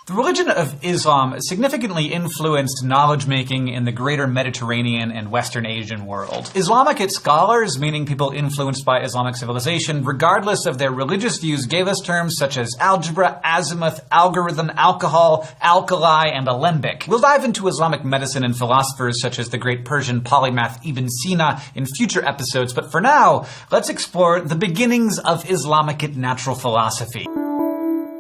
The religion of Islam significantly influenced knowledge-making in the greater Mediterranean and Western Asian world. Islamicate scholars, meaning people influenced by Islamic civilization, regardless of their religious views, gave us terms such as algebra, azimuth, algorithm, alcohol, alkali, and alembic. We'll dive into Islamic medicine and philosophers such as the great Persian polymath Ibn Sina in future episodes, but for now, let's explore the beginnings of Islamicate natural philosophy.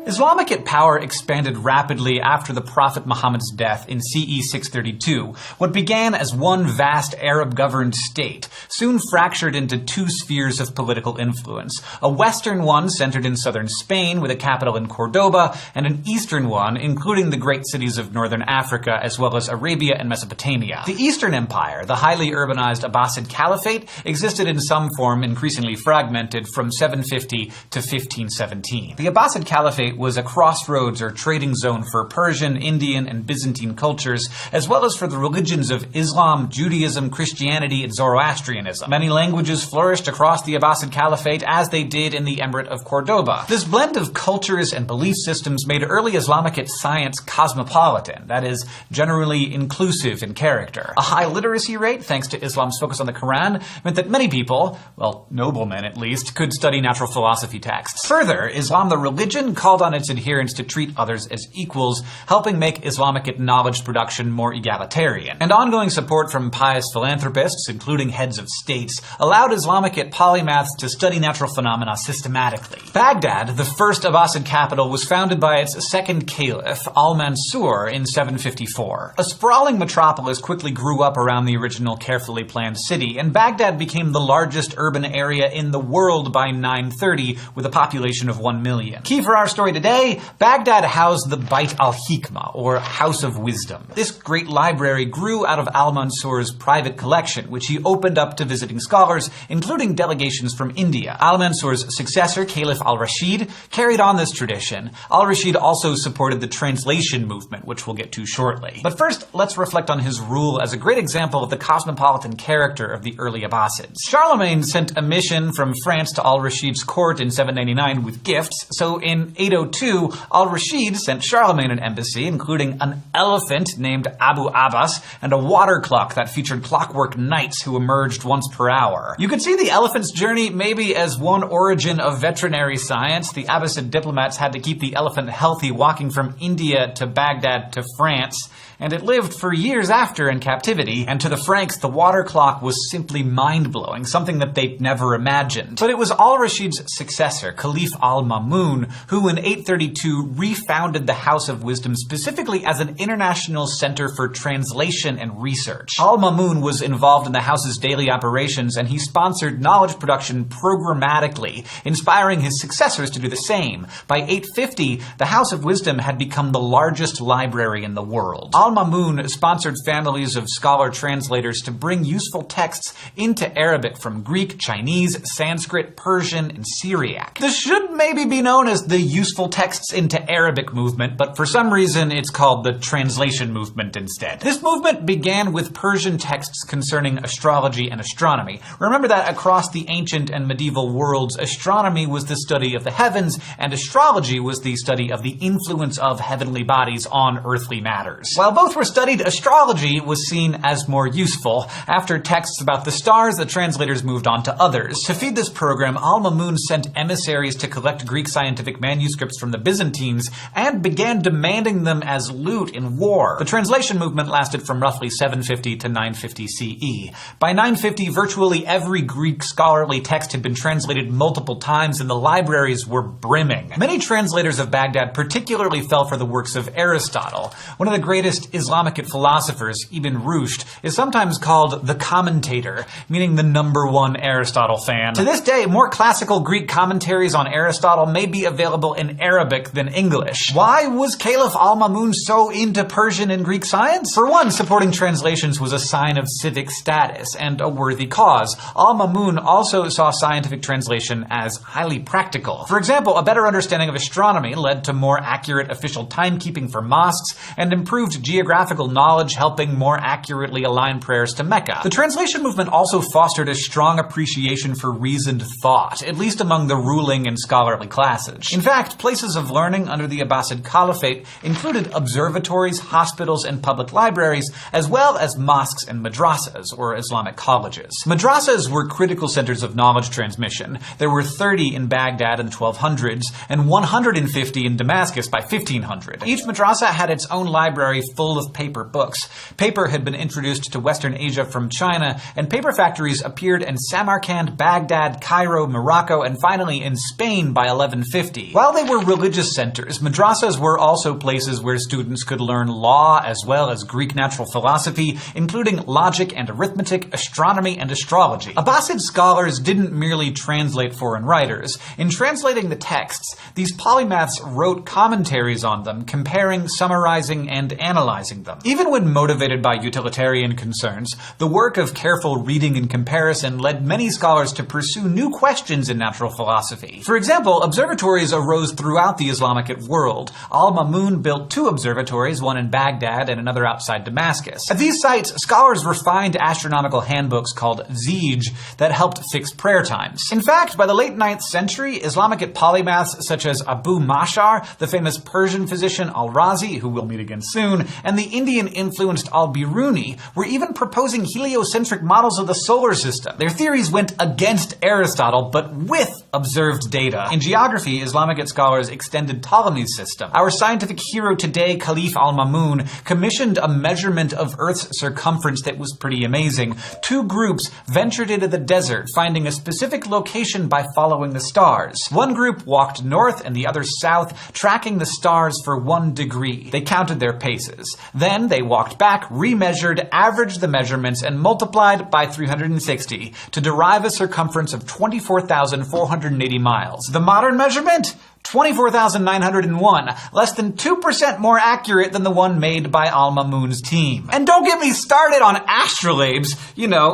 Islamicate power expanded rapidly after the Prophet Muhammad's death in CE 632. What began as one vast Arab-governed state soon fractured into two spheres of political influence. A western one centered in southern Spain with a capital in Cordoba, and an eastern one including the great cities of northern Africa as well as Arabia and Mesopotamia. The Eastern Empire, the highly urbanized Abbasid Caliphate, existed in some form increasingly fragmented from 750 to 1517. The Abbasid Caliphate was a crossroads or trading zone for Persian, Indian, and Byzantine cultures, as well as for the religions of Islam, Judaism, Christianity, and Zoroastrianism. Many languages flourished across the Abbasid Caliphate as they did in the Emirate of Cordoba. This blend of cultures and belief systems made early Islamicate science cosmopolitan, that is, generally inclusive in character. A high literacy rate, thanks to Islam's focus on the Quran, meant that many people, well, noblemen at least, could study natural philosophy texts. Further, Islam the religion called on its adherents to treat others as equals, helping make Islamicate knowledge production more egalitarian. And ongoing support from pious philanthropists, including heads of states, allowed Islamicate polymaths to study natural phenomena systematically. Baghdad, the first Abbasid capital, was founded by its second caliph, Al-Mansur, in 754. A sprawling metropolis quickly grew up around the original carefully planned city, and Baghdad became the largest urban area in the world by 930, with a population of 1 million. Key for our story today, Baghdad housed the Bait al-Hikmah, or House of Wisdom. This great library grew out of al-Mansur's private collection, which he opened up to visiting scholars, including delegations from India. Al-Mansur's successor, Caliph al-Rashid, carried on this tradition. Al-Rashid also supported the translation movement, which we'll get to shortly. But first, let's reflect on his rule as a great example of the cosmopolitan character of the early Abbasids. Charlemagne sent a mission from France to al-Rashid's court in 799 with gifts, so in 802, al-Rashid sent Charlemagne an embassy, including an elephant named Abu Abbas and a water clock that featured clockwork knights who emerged once per hour. You could see the elephant's journey maybe as one origin of veterinary science. The Abbasid diplomats had to keep the elephant healthy walking from India to Baghdad to France, and it lived for years after in captivity. And to the Franks, the water clock was simply mind-blowing, something that they'd never imagined. But it was al-Rashid's successor, Caliph al-Mamun, who in 832 refounded the House of Wisdom specifically as an international center for translation and research. Al-Mamun was involved in the house's daily operations, and he sponsored knowledge production programmatically, inspiring his successors to do the same. By 850, the House of Wisdom had become the largest library in the world. Al-Mamun sponsored families of scholar translators to bring useful texts into Arabic from Greek, Chinese, Sanskrit, Persian, and Syriac. This should maybe be known as the useful texts into Arabic movement, but for some reason it's called the translation movement instead. This movement began with Persian texts concerning astrology and astronomy. Remember that across the ancient and medieval worlds, astronomy was the study of the heavens, and astrology was the study of the influence of heavenly bodies on earthly matters. While both were studied, astrology was seen as more useful. After texts about the stars, the translators moved on to others. To feed this program, Al-Mamun sent emissaries to collect Greek scientific manuscripts from the Byzantines and began demanding them as loot in war. The translation movement lasted from roughly 750 to 950 CE. By 950, virtually every Greek scholarly text had been translated multiple times, and the libraries were brimming. Many translators of Baghdad particularly fell for the works of Aristotle. One of the greatest Islamicate philosophers, Ibn Rushd, is sometimes called the commentator, meaning the #1 Aristotle fan. To this day, more classical Greek commentaries on Aristotle may be available in Arabic than English. Why was Caliph al-Mamun so into Persian and Greek science? For one, supporting translations was a sign of civic status and a worthy cause. Al-Mamun also saw scientific translation as highly practical. For example, a better understanding of astronomy led to more accurate official timekeeping for mosques and improved geographical knowledge, helping more accurately align prayers to Mecca. The translation movement also fostered a strong appreciation for reasoned thought, at least among the ruling and scholarly classes. In fact, places of learning under the Abbasid Caliphate included observatories, hospitals, and public libraries, as well as mosques and madrasas, or Islamic colleges. Madrasas were critical centers of knowledge transmission. There were 30 in Baghdad in the 1200s, and 150 in Damascus by 1500. Each madrasa had its own library full of paper books. Paper had been introduced to Western Asia from China, and paper factories appeared in Samarkand, Baghdad, Cairo, Morocco, and finally in Spain by 1150. While they were religious centers, madrasas were also places where students could learn law as well as Greek natural philosophy, including logic and arithmetic, astronomy, and astrology. Abbasid scholars didn't merely translate foreign writers. In translating the texts, these polymaths wrote commentaries on them, comparing, summarizing, and analyzing them. Even when motivated by utilitarian concerns, the work of careful reading and comparison led many scholars to pursue new questions in natural philosophy. For example, observatories arose throughout the Islamic world. Al-Mamun built 2 observatories, one in Baghdad and another outside Damascus. At these sites, scholars refined astronomical handbooks called Zij that helped fix prayer times. In fact, by the late 9th century, Islamic polymaths such as Abu Mashar, the famous Persian physician Al-Razi, who we'll meet again soon, and the Indian-influenced Al-Biruni were even proposing heliocentric models of the solar system. Their theories went against Aristotle, but with observed data. In geography, Islamic scholars extended Ptolemy's system. Our scientific hero today, Caliph Al-Mamun, commissioned a measurement of Earth's circumference that was pretty amazing. 2 groups ventured into the desert, finding a specific location by following the stars. One group walked north and the other south, tracking the stars for 1 degree. They counted their paces. Then they walked back, remeasured, averaged the measurements, and multiplied by 360 to derive a circumference of 24,480 miles. The modern measurement? 24,901, less than 2% more accurate than the one made by Al-Mamun's team. And don't get me started on astrolabes,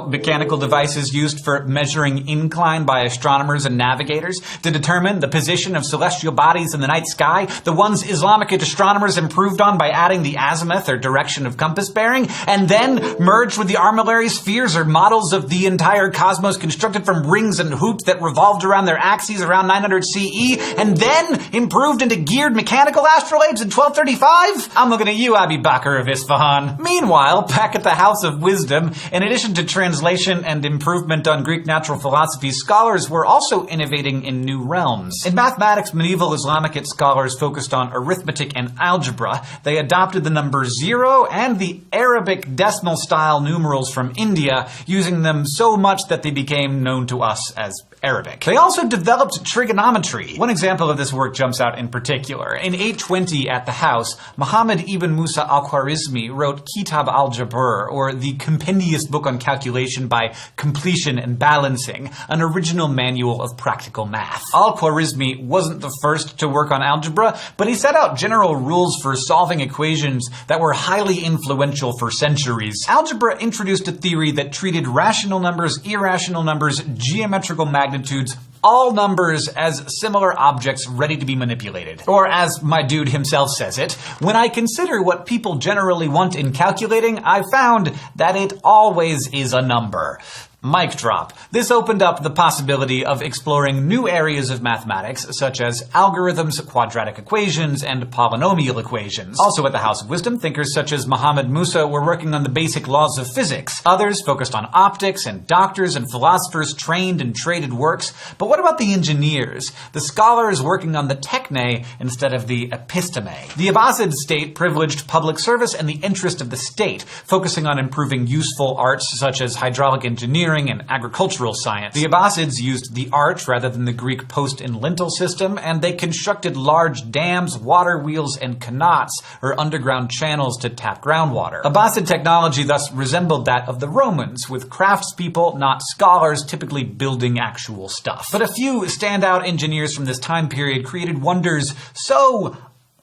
mechanical devices used for measuring incline by astronomers and navigators to determine the position of celestial bodies in the night sky, the ones Islamic astronomers improved on by adding the azimuth or direction of compass bearing, and then merged with the armillary spheres or models of the entire cosmos constructed from rings and hoops that revolved around their axes around 900 CE, and then improved into geared mechanical astrolabes in 1235? I'm looking at you, Abi Bakr of Isfahan. Meanwhile, back at the House of Wisdom, in addition to translation and improvement on Greek natural philosophy, scholars were also innovating in new realms. In mathematics, medieval Islamic scholars focused on arithmetic and algebra. They adopted the number 0 and the Arabic decimal-style numerals from India, using them so much that they became known to us as Arabic. They also developed trigonometry. One example of this work jumps out in particular. In 820 at the house, Muhammad ibn Musa al-Khwarizmi wrote Kitab al-Jabr, or the compendious book on calculation by completion and balancing, an original manual of practical math. Al-Khwarizmi wasn't the first to work on algebra, but he set out general rules for solving equations that were highly influential for centuries. Algebra introduced a theory that treated rational numbers, irrational numbers, geometrical magnitudes, all numbers as similar objects ready to be manipulated. Or as my dude himself says it, when I consider what people generally want in calculating, I found that it always is a number. Mic drop. This opened up the possibility of exploring new areas of mathematics, such as algorithms, quadratic equations, and polynomial equations. Also at the House of Wisdom, thinkers such as Muhammad Musa were working on the basic laws of physics. Others focused on optics, and doctors and philosophers trained and traded works. But what about the engineers? The scholars working on the techne instead of the episteme. The Abbasid state privileged public service and the interest of the state, focusing on improving useful arts such as hydraulic engineering and agricultural science. The Abbasids used the arch rather than the Greek post and lintel system, and they constructed large dams, water wheels, and qanats, or underground channels to tap groundwater. Abbasid technology thus resembled that of the Romans, with craftspeople, not scholars, typically building actual stuff. But a few standout engineers from this time period created wonders so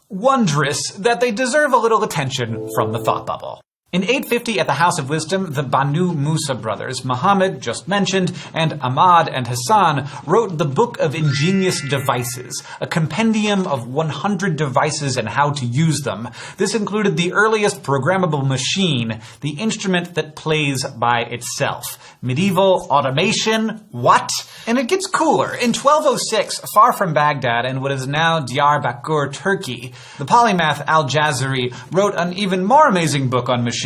wondrous that they deserve a little attention from the thought bubble. In 850 at the House of Wisdom, the Banu Musa brothers, Muhammad, just mentioned, and Ahmad and Hassan, wrote the Book of Ingenious Devices, a compendium of 100 devices and how to use them. This included the earliest programmable machine, the instrument that plays by itself. Medieval automation? What? And it gets cooler. In 1206, far from Baghdad and what is now Diyarbakir, Turkey, the polymath Al-Jazari wrote an even more amazing book on machines,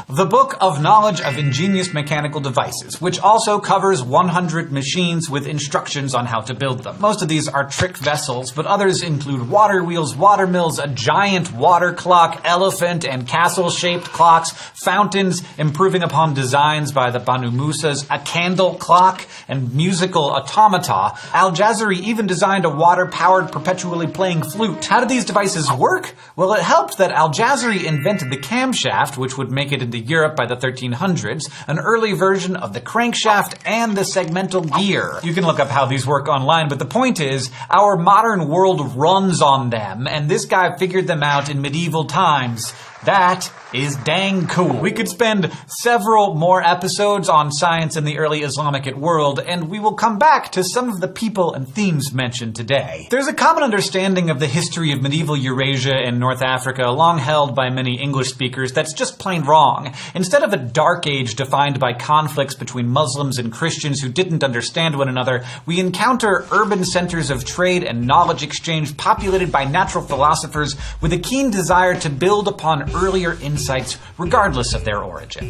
the Book of Knowledge of Ingenious Mechanical Devices, which also covers 100 machines with instructions on how to build them. Most of these are trick vessels, but others include water wheels, water mills, a giant water clock, elephant and castle-shaped clocks, fountains, improving upon designs by the Banu Musas, a candle clock, and musical automata. Al-Jazari even designed a water-powered, perpetually playing flute. How did these devices work? Well, it helped that Al-Jazari invented the camshaft, which would make it into Europe by the 1300s, an early version of the crankshaft and the segmental gear. You can look up how these work online, but the point is, our modern world runs on them, and this guy figured them out in medieval times. That is dang cool. We could spend several more episodes on science in the early Islamic world, and we will come back to some of the people and themes mentioned today. There's a common understanding of the history of medieval Eurasia and North Africa, long held by many English speakers, that's just plain wrong. Instead of a dark age defined by conflicts between Muslims and Christians who didn't understand one another, we encounter urban centers of trade and knowledge exchange populated by natural philosophers with a keen desire to build upon earlier insights regardless of their origin.